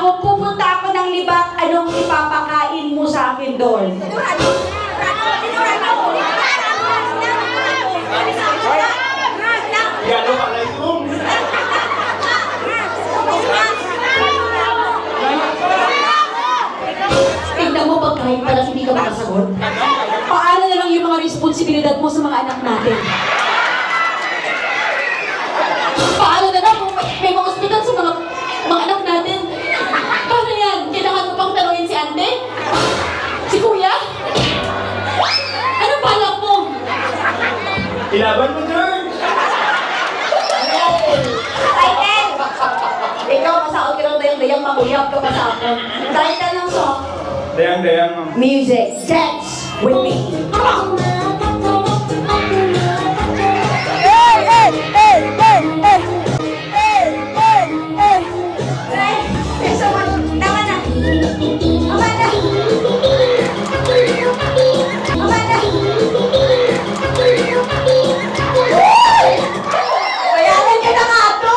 kung pupunta ako ng Libak, anong ipapakain mo sa akin doon? Gano ka na ito? Tignan mo pagkain pala hindi ka makasagot. Paano na lang yung mga responsibilidad mo sa mga anak natin? Paano na lang kung may mga ospital sa mga anak natin? Paano yan? Kailangan mo pang tanungin si ate? Si kuya? Anong balak mo? Ilaban mo, George! Title! Ikaw, masaot ka lang dayang mamuyap ka pa sa akin. Title ng song, Dayang, ma'am. Music, Dance With Me. Come on! Bayaran niyo na nga ito!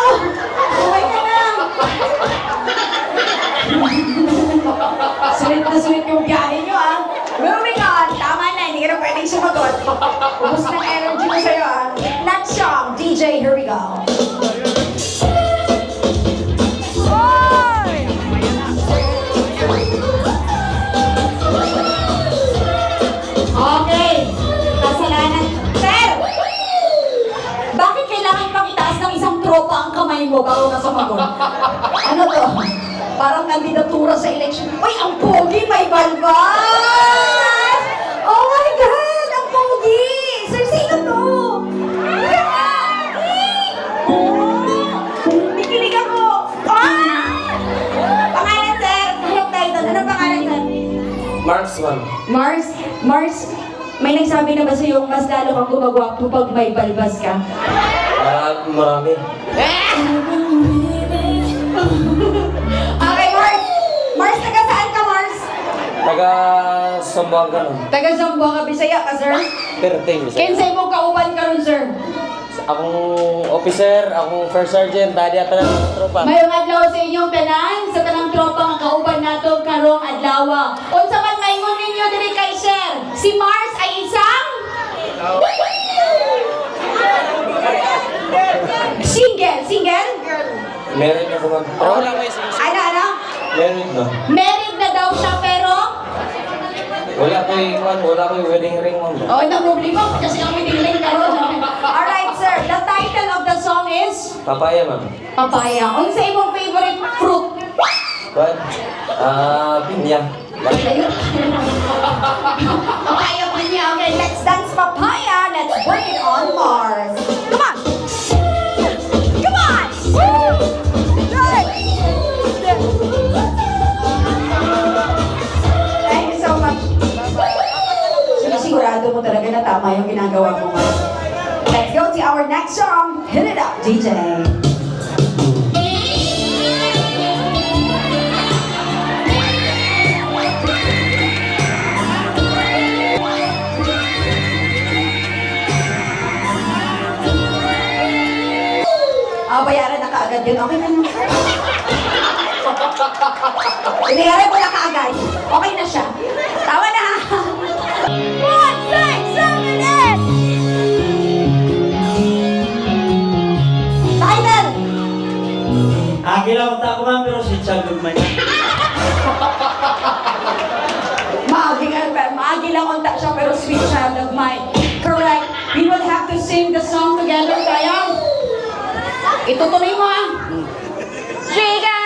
Buhay ka na! Sulit yung biyahe niyo, ah. Moving on. Tama na, hindi ka na pwedeng sumagot. Ubus ng energy mo sa'yo, ah. Next song, DJ, here we go. Okay. Kasalanan. Sir! Bakit kailangan pang itaas ng isang tropa ang kamay mo bago ka sumagot? Ano to? Parang kandidatura sa election. Uy, ang pogi! May balbas! Oh my God! Ang pogi! Sir, sino to? Nakikinig ako! Ah! Pangalan, sir! Anong title? Anong pangalan, sir? Marks, ma'am. Mars, may nagsabi na ba sa'yo mas lalo kang gumagwapo pag may balbas ka? Marami. Okay, Mars, taga saan ka, Mars? Taga Sambuanga, ma'am. Taga Zamboanga, Bisaya ka, sir? Perting. Kinsay mo kauban ka ron, sir? Akong officer, akong first sergeant, dali ata ng tropa. Mayong adlaw sa inyong tanan, sa tanang tropa nga kauban nato karong adlaw. Unsa man maingon ninyo diri kay sir? Si Mars ay isang single? Meron ako, ma'am. Pero wala kayo sinisip. Ano? Meron na. Married na daw siya pero Wala ko yung wedding ring, ma'am. oh, na problema kasi ang wedding karon. Alright, sir. The title of the song is Papaya, ma'am. Papaya. Unsa imong favorite fruit? What? Pinya. Papaya pa niya. Okay, let's dance papaya. Let's bring it on Mars. Come on! Come on! Thank you so much. Sigurado mo talaga na tama yung ginagawa mo, Mars. Let's go to our next song. Hit it up, DJ. Bayaran na kaagad yun. Okay na lang. Binayaran ko na kaagad. Okay na siya. Tawa na. 1, 6, 7, 8! Title! Agil ako tako, ma'am, pero si Chagod man yan. Maagi lang unta siya pero sweet child of mine. Correct. We will have to sing the song together. Kaya, itutuloy mo ah. Chica!